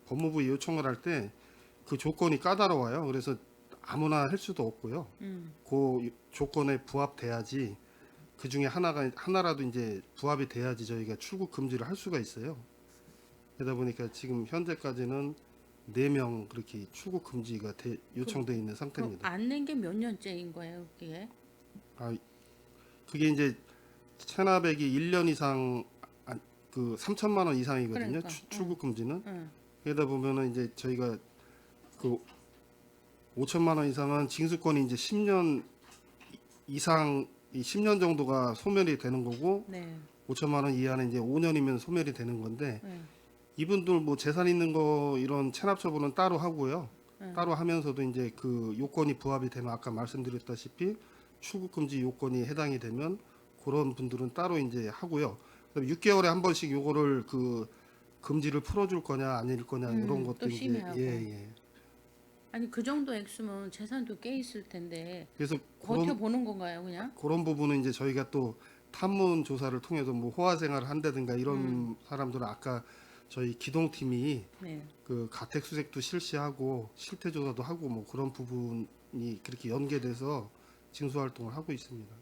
법무부에 요청을 할 때 그 조건이 까다로워요. 그래서 아무나 할 수도 없고요. 그 조건에 부합돼야지 그 중에 하나라도 이제 부합이 돼야지 저희가 출국 금지를 할 수가 있어요. 그러다 보니까 지금 현재까지는 4명 그렇게 출국 금지가 요청돼 있는 상태입니다. 안 낸 게 몇 년째인 거예요, 그게? 그게 이제 체납액이 1년 이상 그 3천만 원 이상이거든요. 그러니까, 출국 금지는. 응. 그러다 보면은 이제 저희가 그 5천만 원 이상은 징수권이 이제 10년 이상, 이 10년 정도가 소멸이 되는 거고, 네. 5천만 원 이하는 이제 5년이면 소멸이 되는 건데, 네. 이분들 뭐 재산 있는 거 이런 체납 처분은 따로 하고요. 네. 따로 하면서도 이제 그 요건이 부합이 되면 아까 말씀드렸다시피 출국 금지 요건이 해당이 되면 그런 분들은 따로 이제 하고요. 그다음에 6개월에 한 번씩 요거를 그 금지를 풀어줄 거냐 아닐 거냐 이런 것도 또 이제 심의하고. 예. 아니 그 정도 액수면 재산도 꽤 있을 텐데 그래서 버텨보는 건가요, 그냥? 그런 부분은 이제 저희가 또 탐문 조사를 통해서 뭐 호화 생활을 한다든가 이런 사람들은 아까 저희 기동팀이 네. 그 가택 수색도 실시하고 실태 조사도 하고 뭐 그런 부분이 그렇게 연계돼서 징수 활동을 하고 있습니다.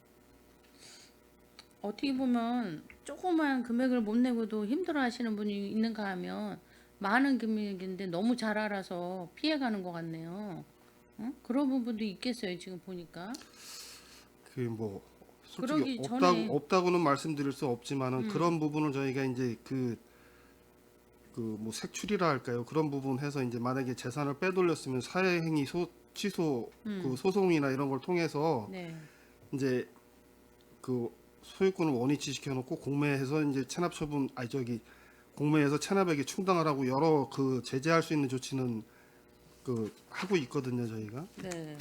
어떻게 보면 조그만 금액을 못 내고도 힘들어하시는 분이 있는가 하면 많은 금액인데 너무 잘 알아서 피해가는 것 같네요. 응? 그런 부분도 있겠어요, 지금 보니까. 그 뭐 솔직히 그러기 전에- 없다고는 말씀드릴 수 없지만은 그런 부분을 저희가 이제 그 뭐 색출이라 할까요? 그런 부분 해서 이제 만약에 재산을 빼돌렸으면 사회행위 취소 그 소송이나 이런 걸 통해서 네. 이제 그 소유권을 원위치 시켜놓고 공매해서 이제 체납 처분 공매해서 체납액이 충당을 하고 여러 그 제재할 수 있는 조치는 그 하고 있거든요 저희가. 네.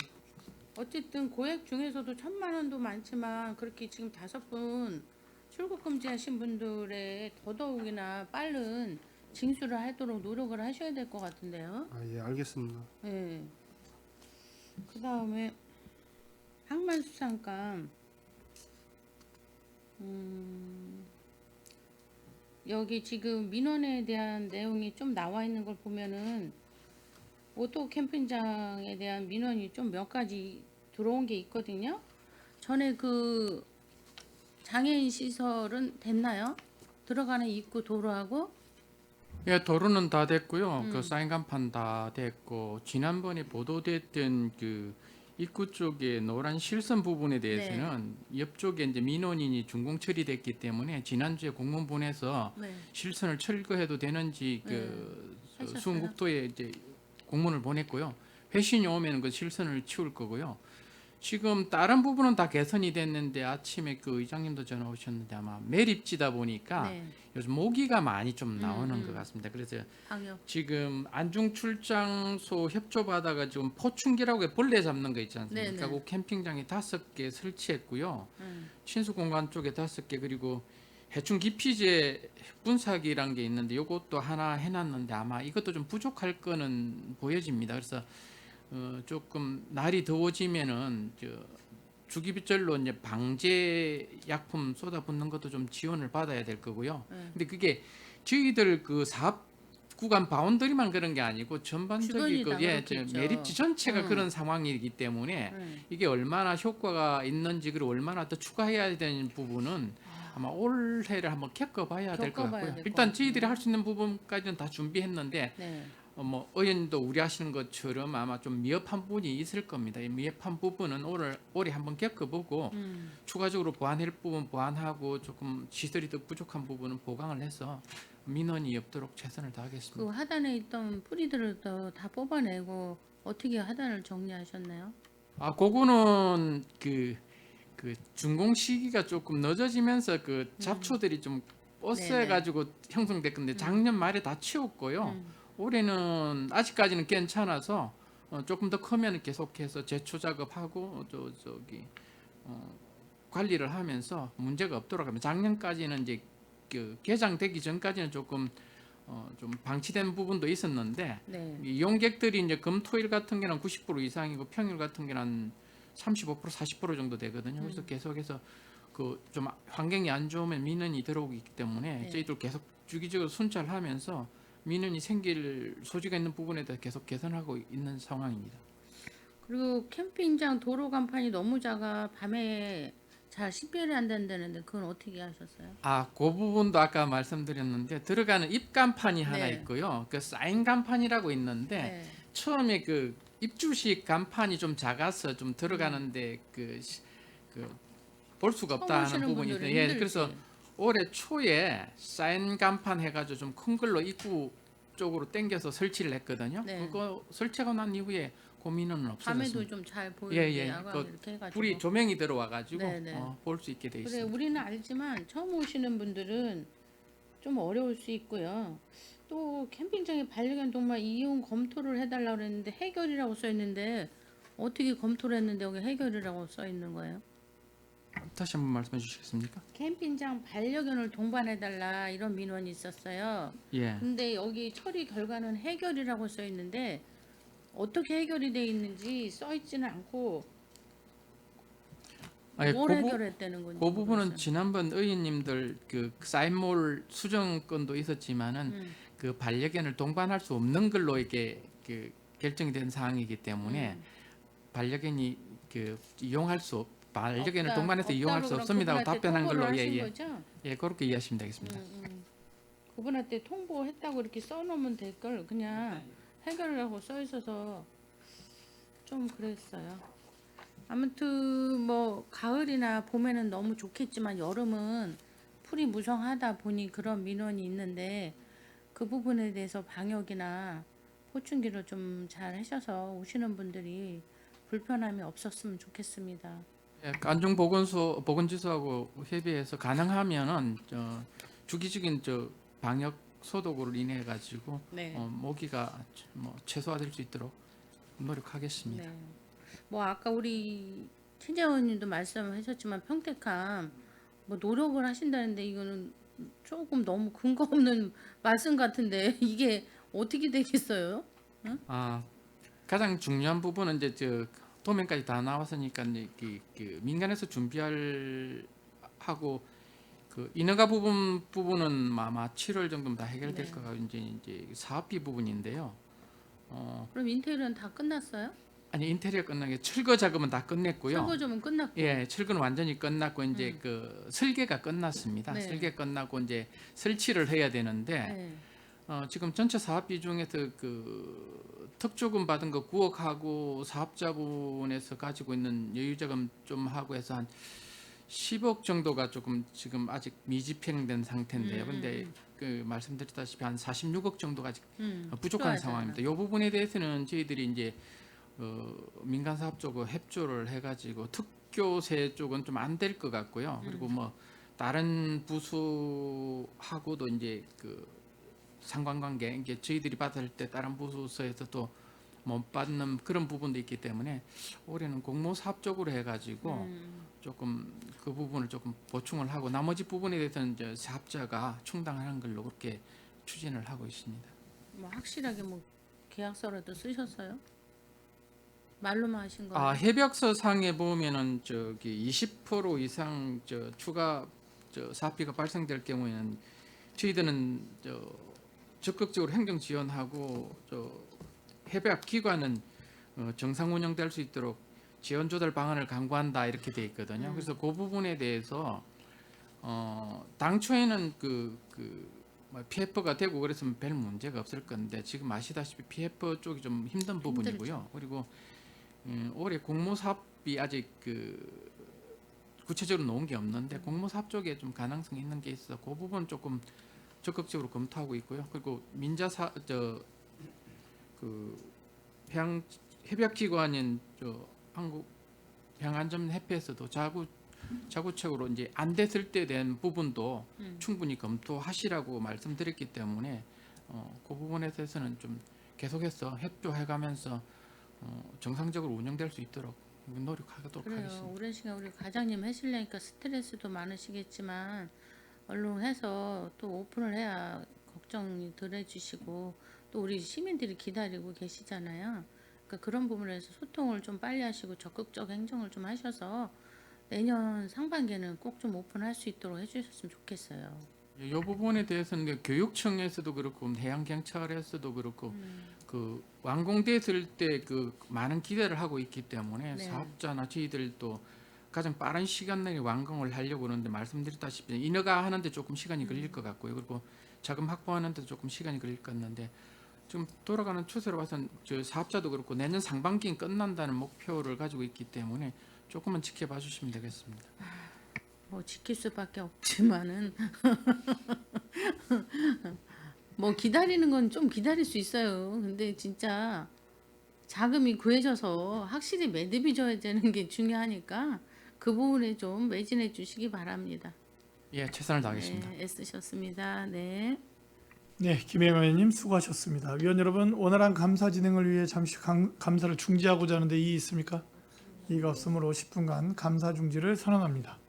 어쨌든 고액 중에서도 1,000만 원도 많지만 그렇게 지금 5분 출국 금지하신 분들의 더더욱이나 빠른 징수를 하도록 노력을 하셔야 될 것 같은데요. 아 예 알겠습니다. 네. 그 다음에 항만수산감 여기 지금 민원에 대한 내용이 좀 나와 있는 걸 보면은 오토 캠핑장에 대한 민원이 좀 몇 가지 들어온 게 있거든요. 전에 그 장애인 시설은 됐나요? 들어가는 입구 도로하고 예, 도로는 다 됐고요. 그 사인 간판 다 됐고 지난번에 보도됐던 그 입구 쪽에 노란 실선 부분에 대해서는 옆쪽에 이제 민원인이 준공 처리됐기 때문에 지난주에 공문 보내서 네. 실선을 철거해도 되는지 그 하셨어요? 수원국토에 이제 공문을 보냈고요. 회신이 오면 그 실선을 치울 거고요. 지금 다른 부분은 다 개선이 됐는데 아침에 그 의장님도 전화 오셨는데 아마 매립지다 보니까 네. 요즘 모기가 많이 좀 나오는 것 같습니다. 그래서 방역. 지금 안중 출장소 협조받아가 지금 포충기라고 벌레 잡는 거 있지 않습니까? 네네. 그 캠핑장에 5개 설치했고요. 친수 공간 쪽에 5개 그리고 해충 기피제 분사기란 게 있는데 이것도 하나 해놨는데 아마 이것도 좀 부족할 거는 보여집니다. 그래서 조금 날이 더워지면은 주기별로 이제 방제 약품 쏟아붓는 것도 좀 지원을 받아야 될 거고요. 근데 그게 저희들 그 사업 구간 바운더리만 그런 게 아니고 전반적인 주변이 다 저 그렇겠죠. 매립지 전체가 그런 상황이기 때문에 이게 얼마나 효과가 있는지 그리고 얼마나 더 추가해야 되는 부분은 아마 올해를 한번 겪어봐야 될 것 겪어봐야 같고요. 될것 일단 같아요. 저희들이 할 수 있는 부분까지는 다 준비했는데 네. 뭐 의원님도 우려하시는 것처럼 아마 좀 미흡한 부분이 있을 겁니다. 이 미흡한 부분은 올해 한번 겪어보고 추가적으로 보완할 부분 보완하고 조금 시설이 더 부족한 부분은 보강을 해서 민원이 없도록 최선을 다하겠습니다. 그 하단에 있던 뿌리들을 다 뽑아내고 어떻게 하단을 정리하셨나요? 아, 그거는 그 준공 시기가 조금 늦어지면서 그 잡초들이 좀 뻗어가지고 형성될 건데 작년 말에 다 치웠고요. 올해는 아직까지는 괜찮아서 조금 더 크면 계속해서 제초 작업하고 관리를 하면서 문제가 없도록 하면 작년까지는 이제 그 개장되기 전까지는 조금 좀 방치된 부분도 있었는데 네. 이 용객들이 이제 금토일 같은 경우는 90% 이상이고 평일 같은 경우는 한 35% 40% 정도 되거든요. 그래서 계속해서 그 좀 환경이 안 좋으면 민원이 들어오기 때문에 저희들 계속 주기적으로 순찰하면서 민원이 생길 소지가 있는 부분에 대해 계속 개선하고 있는 상황입니다. 그리고 캠핑장 도로 간판이 너무 작아 밤에 잘 식별이 안 된다는데 그건 어떻게 하셨어요? 아, 그 부분도 아까 말씀드렸는데 들어가는 입간판이 하나 네. 있고요. 그 사인 간판이라고 있는데 네. 처음에 그 입주식 간판이 좀 작아서 좀 들어가는데 볼 수가 없다 처음 하는 오시는 부분이 분들은 있어요. 예, 힘들지. 그래서 올해 초에 사인 간판 해가지고 좀 큰 걸로 입구 쪽으로 당겨서 설치를 했거든요. 네. 그거 설치하고 난 이후에 고민은 없어졌습니다. 밤에도 좀 잘 보이게 예. 야광 그 이렇게 해가지고. 불이 조명이 들어와가지고 네네. 볼 수 있게 돼 그래 있습니다. 우리는 알지만 처음 오시는 분들은 좀 어려울 수 있고요. 또 캠핑장에 반려견 동물 이용 검토를 해달라고 그랬는데 해결이라고 써 있는데 어떻게 검토를 했는데 여기 해결이라고 써 있는 거예요? 다시 한번 말씀해 주시겠습니까? 캠핑장 반려견을 동반해달라 이런 민원이 있었어요. 예. 근데 여기 처리 결과는 해결이라고 써 있는데 어떻게 해결이 돼 있는지 써 있지는 않고 아니, 뭘 그 부- 해결했다는 건지 그 부분은 모르겠어요. 지난번 의원님들 그 사인몰 수정권도 있었지만은 음. 그 반려견을 동반할 수 없는 걸로 이게 그 결정이 된 사항이기 때문에 반려견이 그 이용할 수 반려견을 동반해서 이용할 수 없습니다고 답변한 걸로 예, 그렇게 이해하시면 되겠습니다. 그분한테 통보했다고 이렇게 써놓으면 될 걸 그냥 해결이라고 써 있어서 좀 그랬어요. 아무튼 뭐 가을이나 봄에는 너무 좋겠지만 여름은 풀이 무성하다 보니 그런 민원이 있는데 그 부분에 대해서 방역이나 포충기를 좀 잘 하셔서 오시는 분들이 불편함이 없었으면 좋겠습니다. 예, 안중보건지소하고 협의해서 가능하면은 주기적인 방역 소독으로 인해 가지고 네. 모기가 뭐 최소화될 수 있도록 노력하겠습니다. 네. 뭐 아까 우리 최재원님도 말씀하셨지만 평택함 뭐 노력을 하신다는데 이거는 조금 너무 근거 없는 말씀 같은데 이게 어떻게 되겠어요? 아, 가장 중요한 부분은 이제 도면까지 다 나왔으니까 이제 그 민간에서 준비할 하고 그 인허가 부분은 아마 7월 정도면 다 해결될 네. 거가 이제 사업비 부분인데요. 그럼 인테리어는 다 끝났어요? 아니 인테리어 끝난 게 철거 작업은 다 끝냈고요. 설거지는 끝났고. 예, 철거는 완전히 끝났고 이제 그 설계가 끝났습니다. 네. 설계 끝나고 이제 설치를 해야 되는데 네. 지금 전체 사업비 중에서 그 특조금 받은 거 9억하고 사업자분에서 가지고 있는 여유자금 좀 하고 해서 한 10억 정도가 조금 지금 아직 미집행된 상태인데요. 근데 그 말씀드렸다시피 한 46억 정도가 아직 부족한 필요하잖아요. 상황입니다. 이 부분에 대해서는 저희들이 이제 민간 사업 쪽으로 협조를 해가지고 특교세 쪽은 좀 안 될 것 같고요. 그리고 뭐 다른 부수하고도 이제 그 상관관계 이게 저희들이 받을 때 다른 부서에서도 못 받는 그런 부분도 있기 때문에 올해는 공모 사업 쪽으로 해가지고 조금 그 부분을 조금 보충을 하고 나머지 부분에 대해서는 이제 사업자가 충당하는 걸로 그렇게 추진을 하고 있습니다. 뭐 확실하게 뭐 계약서라도 쓰셨어요? 말로만 하신 거예요? 아, 협약서 상에 보면은 저기 20% 이상 추가 사업비가 발생될 경우에는 저희들은 적극적으로 행정 지원하고 협약 기관은 정상 운영될 수 있도록 지원 조달 방안을 강구한다 이렇게 돼 있거든요. 그래서 그 부분에 대해서 당초에는 뭐 PF가 되고 그랬으면 별 문제가 없을 건데 지금 아시다시피 PF 쪽이 좀 힘든 부분이고요. 그리고 올해 공모 사업비 아직 구체적으로 놓은 게 없는데 공모 사업 쪽에 좀 가능성이 있는 게 있어. 그 부분 조금 적극적으로 검토하고 있고요. 그리고 민자사 해양 협약 기관인 한국 해양안전협회에서도 자구책으로 이제 안 됐을 때 된 부분도 충분히 검토하시라고 말씀드렸기 때문에 그 부분에 대해서는 좀 계속해서 협조해가면서 정상적으로 운영될 수 있도록 노력하도록 그래요. 하겠습니다. 오랜 시간 우리 과장님 하시려니까 스트레스도 많으시겠지만 얼른 해서 또 오픈을 해야 걱정이 덜 해주시고 또 우리 시민들이 기다리고 계시잖아요. 그러니까 그런 부분에서 소통을 좀 빨리 하시고 적극적 행정을 좀 하셔서 내년 상반기에는 꼭 좀 오픈할 수 있도록 해주셨으면 좋겠어요. 이 부분에 대해서는 교육청에서도 그렇고 해양경찰에서도 그렇고 그 완공됐을 때 그 많은 기대를 하고 있기 때문에 네. 사업자나 저희들도 가장 빠른 시간 내에 완공을 하려고 그러는데 말씀드렸다시피 인허가 하는데 조금 시간이 걸릴 것 같고요. 그리고 자금 확보하는데 조금 시간이 걸릴 것 같는데 지금 돌아가는 추세로 봐서는 저 사업자도 그렇고 내년 상반기엔 끝난다는 목표를 가지고 있기 때문에 조금만 지켜봐 주시면 되겠습니다. 뭐 지킬 수밖에 없지만은 뭐 기다리는 건 좀 기다릴 수 있어요. 근데 진짜 자금이 구해져서 확실히 매듭이 져야 되는 게 중요하니까 그 부분에 좀 매진해 주시기 바랍니다. 예, 최선을 다하겠습니다. 네, 애쓰셨습니다. 네. 네, 김혜영 의원님 수고하셨습니다. 위원 여러분, 원활한 감사 진행을 위해 잠시 감사를 중지하고자 하는데 이의 있습니까? 이의가 없으므로 10분간 감사 중지를 선언합니다.